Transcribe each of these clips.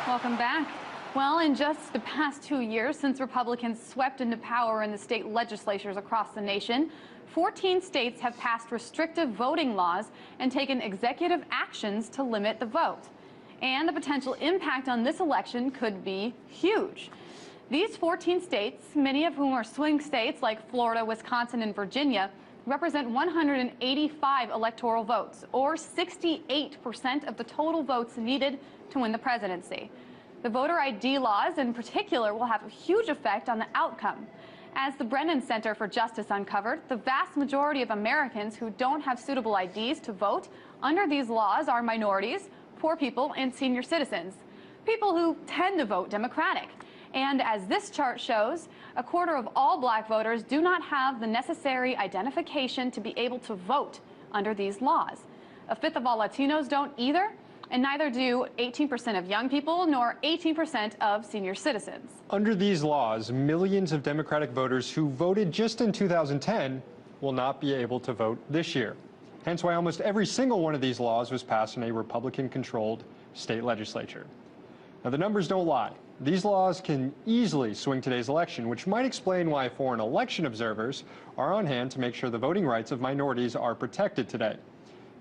Welcome back. Well, in just the past 2 years since Republicans swept into power in the state legislatures across the nation, 14 states have passed restrictive voting laws and taken executive actions to limit the vote. And the potential impact on this election could be huge. These 14 states, many of whom are swing states like Florida, Wisconsin, and Virginia, represent 185 electoral votes, or 68% of the total votes needed to win the presidency. The voter ID laws in particular will have a huge effect on the outcome. As the Brennan Center for Justice uncovered, the vast majority of Americans who don't have suitable IDs to vote under these laws are minorities, poor people, and senior citizens, people who tend to vote Democratic. And as this chart shows, a quarter of all black voters do not have the necessary identification to be able to vote under these laws. A fifth of all Latinos don't either, and neither do 18% of young people nor 18% of senior citizens. Under these laws, millions of Democratic voters who voted just in 2010 will not be able to vote this year. Hence why almost every single one of these laws was passed in a Republican-controlled state legislature. Now, the numbers don't lie. These laws can easily swing today's election, which might explain why foreign election observers are on hand to make sure the voting rights of minorities are protected today.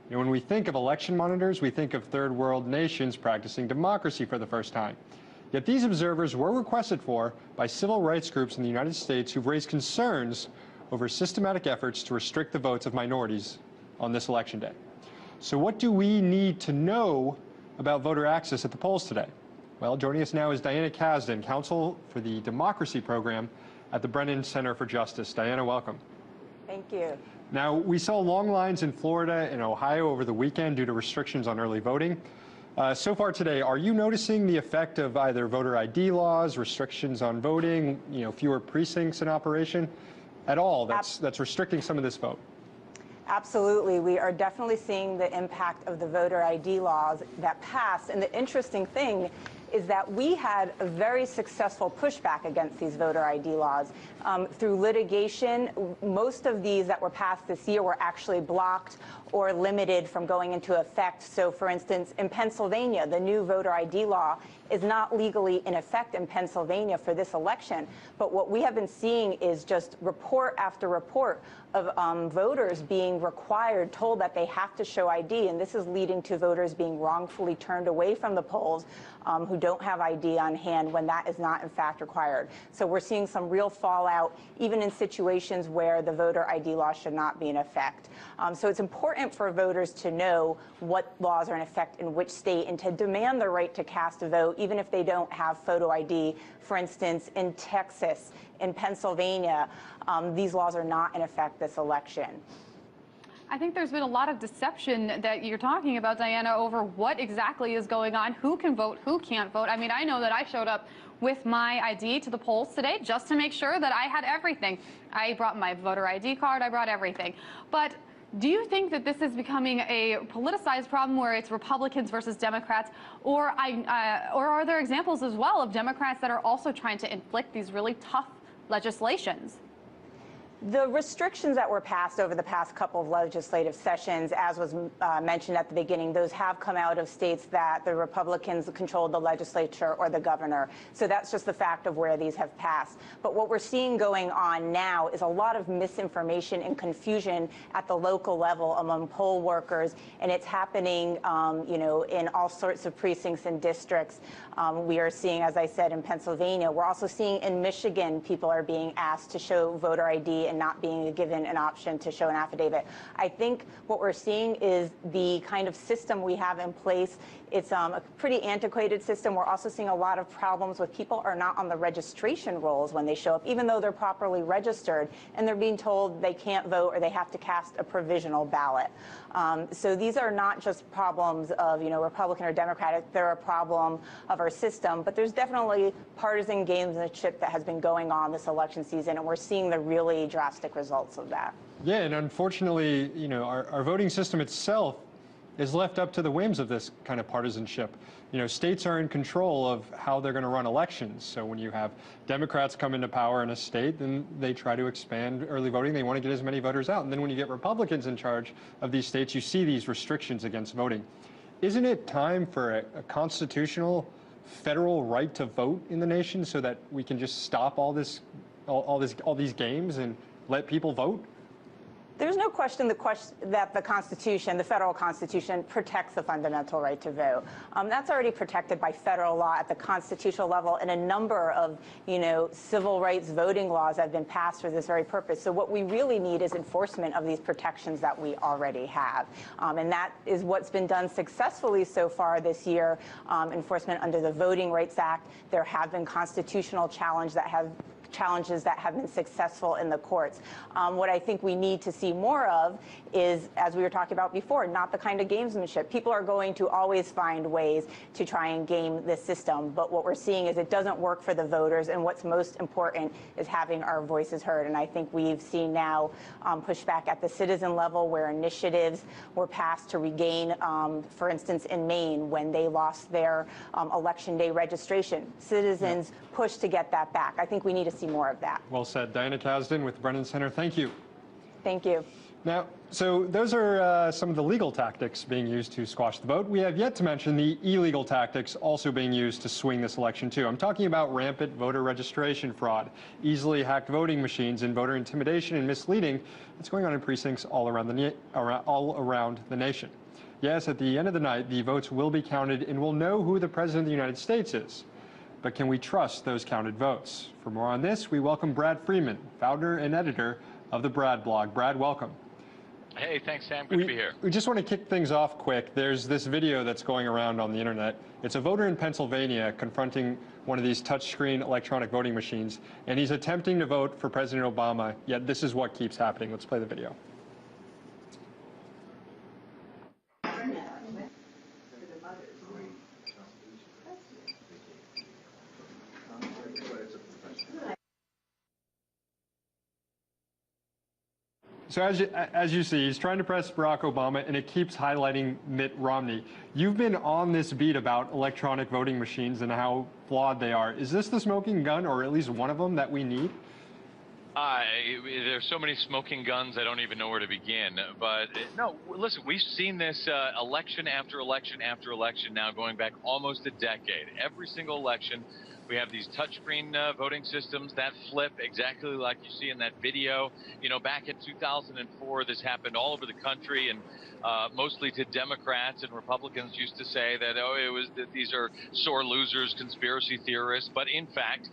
You know, when we think of election monitors, we think of third world nations practicing democracy for the first time. Yet these observers were requested for by civil rights groups in the United States who've raised concerns over systematic efforts to restrict the votes of minorities on this election day. So what do we need to know about voter access at the polls today? Well, joining us now is Diana Kasdan, Counsel for the Democracy Program at the Brennan Center for Justice. Diana, welcome. Thank you. Now, we saw long lines in Florida and Ohio over the weekend due to restrictions on early voting. So far today, are you noticing the effect of either voter ID laws, restrictions on voting, fewer precincts in operation at all that's restricting some of this vote? Absolutely. We are definitely seeing the impact of the voter ID laws that passed. And the interesting thing is that we had a very successful pushback against these voter ID laws. Through litigation, most of these that were passed this year were actually blocked or limited from going into effect. So, for instance, in Pennsylvania, the new voter ID law is not legally in effect in Pennsylvania for this election. But what we have been seeing is just report after report of voters being required, told that they have to show ID, and this is leading to voters being wrongfully turned away from the polls who don't have ID on hand when that is not in fact required. So we're seeing some real fallout, even in situations where the voter ID law should not be in effect. So it's important for voters to know what laws are in effect in which state and to demand the right to cast a vote, even if they don't have photo ID. For instance, in Texas, in Pennsylvania, these laws are not in effect this election. I think there's been a lot of deception that you're talking about, Diana, over what exactly is going on, who can vote, who can't vote. I mean, I know that I showed up with my ID to the polls today just to make sure that I had everything. I brought my voter ID card, I brought everything. But do you think that this is becoming a politicized problem where it's Republicans versus Democrats, or are there examples as well of Democrats that are also trying to inflict these really tough legislations? The restrictions that were passed over the past couple of legislative sessions, as was mentioned at the beginning, those have come out of states that the Republicans controlled the legislature or the governor. So that's just the fact of where these have passed. But what we're seeing going on now is a lot of misinformation and confusion at the local level among poll workers, and it's happening, in all sorts of precincts and districts. We are seeing, as I said, in Pennsylvania. We're also seeing in Michigan, people are being asked to show voter ID and not being given an option to show an affidavit. I think what we're seeing is the kind of system we have in place. It's a pretty antiquated system. We're also seeing a lot of problems with people are not on the registration rolls when they show up, even though they're properly registered, and they're being told they can't vote or they have to cast a provisional ballot. So these are not just problems of, Republican or Democratic. They're a problem of our system. But there's definitely partisan gamesmanship that has been going on this election season, and we're seeing the really drastic results of that. Yeah, and unfortunately, our voting system itself is left up to the whims of this kind of partisanship. States are in control of how they're going to run elections. So when you have Democrats come into power in a state, then they try to expand early voting. They want to get as many voters out. And then when you get Republicans in charge of these states, you see these restrictions against voting. Isn't it time for a constitutional federal right to vote in the nation so that we can just stop all these games and let people vote? There's no question that the Constitution, the federal Constitution, protects the fundamental right to vote. That's already protected by federal law at the constitutional level, and a number of, civil rights voting laws have been passed for this very purpose. So what we really need is enforcement of these protections that we already have, and that is what's been done successfully so far this year. Enforcement under the Voting Rights Act. There have been constitutional challenges that have been successful in the courts. What I think we need to see more of is, as we were talking about before, not the kind of gamesmanship. People are going to always find ways to try and game this system, but what we're seeing is it doesn't work for the voters, and what's most important is having our voices heard. And I think we've seen now pushback at the citizen level where initiatives were passed to regain, for instance, in Maine, when they lost their election day registration. Citizens pushed to get that back. I think we need to see more of that. Well said. Diana Kasdan with the Brennan Center. Thank you. Thank you. Now, so those are some of the legal tactics being used to squash the vote. We have yet to mention the illegal tactics also being used to swing this election, too. I'm talking about rampant voter registration fraud, easily hacked voting machines, and voter intimidation and misleading that's going on in precincts all around the nation. Yes, at the end of the night, the votes will be counted, and we'll know who the President of the United States is. But can we trust those counted votes? For more on this, we welcome Brad Freeman, founder and editor of the Brad blog. Brad, welcome. Hey, thanks, Sam. Good to be here. We just want to kick things off quick. There's this video that's going around on the internet. It's a voter in Pennsylvania confronting one of these touchscreen electronic voting machines, and he's attempting to vote for President Obama, yet this is what keeps happening. Let's play the video. So as you see, he's trying to press Barack Obama, and it keeps highlighting Mitt Romney. You've been on this beat about electronic voting machines and how flawed they are. Is this the smoking gun, or at least one of them, that we need? There's so many smoking guns, I don't even know where to begin. But no, listen, we've seen this election after election after election now going back almost a decade. Every single election, we have these touchscreen voting systems that flip exactly like you see in that video. Back in 2004, this happened all over the country, and mostly to Democrats, and Republicans used to say that, these are sore losers, conspiracy theorists. But in fact,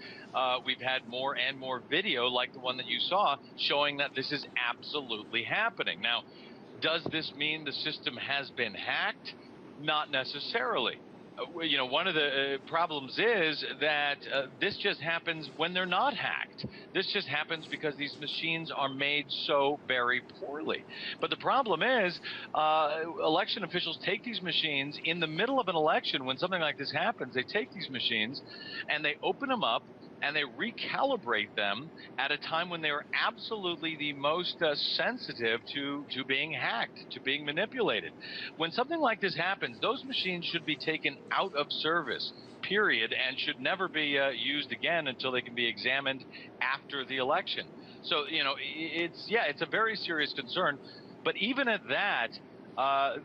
we've had more and more video like the one that you saw showing that this is absolutely happening. Now, does this mean the system has been hacked? Not necessarily. One of the problems is that this just happens when they're not hacked. This just happens because these machines are made so very poorly. But the problem is election officials take these machines in the middle of an election. When something like this happens, they take these machines and they open them up and they recalibrate them at a time when they are absolutely the most sensitive to being hacked, to being manipulated. When something like this happens, those machines should be taken out of service, period, and should never be used again until they can be examined after the election. So, it's a very serious concern. But even at that,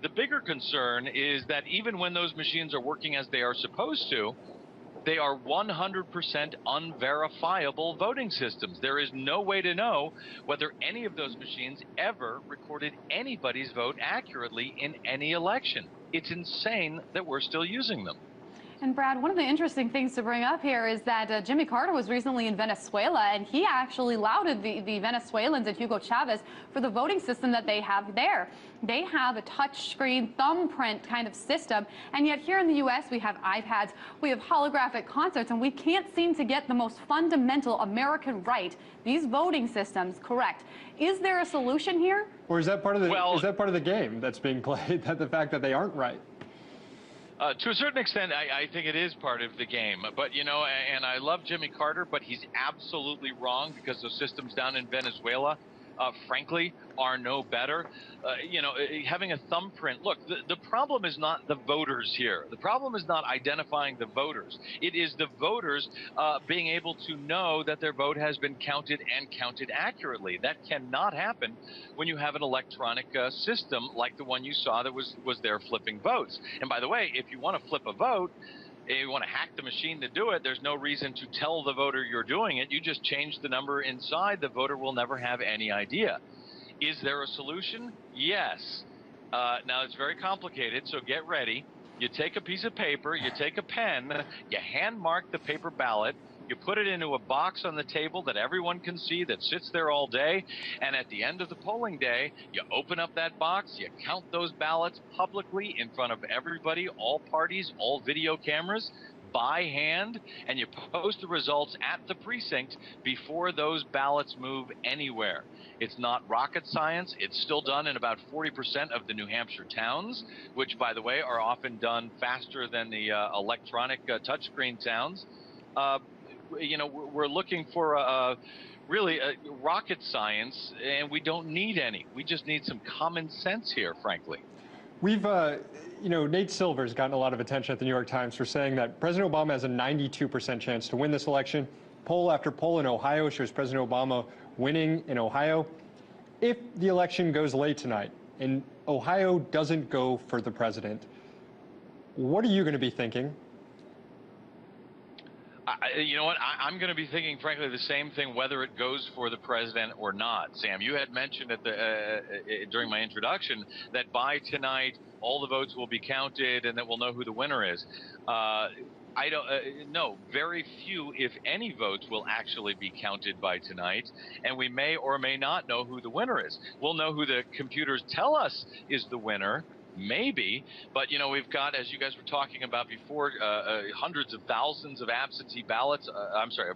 the bigger concern is that even when those machines are working as they are supposed to, they are 100% unverifiable voting systems. There is no way to know whether any of those machines ever recorded anybody's vote accurately in any election. It's insane that we're still using them. And Brad, one of the interesting things to bring up here is that Jimmy Carter was recently in Venezuela, and he actually lauded the Venezuelans and Hugo Chavez for the voting system that they have there. They have a touchscreen thumbprint kind of system, and yet here in the U.S. we have iPads, we have holographic concerts, and we can't seem to get the most fundamental American right, these voting systems, correct. Is there a solution here? Or is that part of the game that's being played, that the fact that they aren't right? To a certain extent, I think it is part of the game. But, and I love Jimmy Carter, but he's absolutely wrong because those systems down in Venezuela, frankly, are no better. Having a thumbprint. Look, the problem is not the voters here. The problem is not identifying the voters. It is the voters being able to know that their vote has been counted and counted accurately. That cannot happen when you have an electronic system like the one you saw that was there flipping votes. And by the way, if you want to flip a vote, If you want to hack the machine to do it, there's no reason to tell the voter you're doing it. You just change the number inside. The voter will never have any idea. Is there a solution? Yes. Now, it's very complicated, so get ready. You take a piece of paper, you take a pen, you hand mark the paper ballot, you put it into a box on the table that everyone can see that sits there all day, and at the end of the polling day, you open up that box, you count those ballots publicly in front of everybody, all parties, all video cameras, by hand, and you post the results at the precinct before those ballots move anywhere. It's not rocket science. It's still done in about 40% of the New Hampshire towns, which, by the way, are often done faster than the electronic touchscreen towns. You know, we're looking for really rocket science, and we don't need any. We just need some common sense here, frankly. We've, you know, Nate Silver's gotten a lot of attention at the New York Times for saying that President Obama has a 92% chance to win this election. Poll after poll in Ohio shows President Obama winning in Ohio. If the election goes late tonight and Ohio doesn't go for the president, what are you going to be thinking? You know what? I'm going to be thinking, frankly, the same thing, whether it goes for the president or not. Sam, you had mentioned at during my introduction that by tonight all the votes will be counted and that we'll know who the winner is. I don't know. Very few, if any, votes will actually be counted by tonight, and we may or may not know who the winner is. We'll know who the computers tell us is the winner. Maybe, but you know, we've got, as you guys were talking about before, hundreds of thousands of absentee ballots,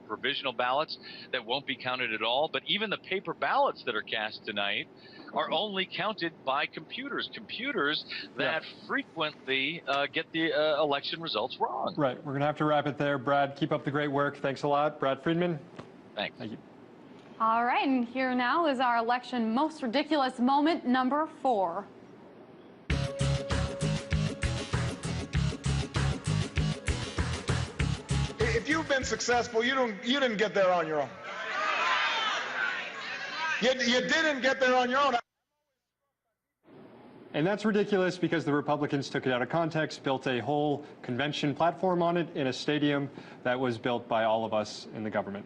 provisional ballots that won't be counted at all. But even the paper ballots that are cast tonight are only counted by computers. Computers that frequently get the election results wrong. Right. We're going to have to wrap it there. Brad, keep up the great work. Thanks a lot. Brad Friedman. Thanks. Thank you. All right, and here now is our election most ridiculous moment number 4. If you've been successful, you didn't get there on your own. You didn't get there on your own. And that's ridiculous because the Republicans took it out of context, built a whole convention platform on it in a stadium that was built by all of us in the government.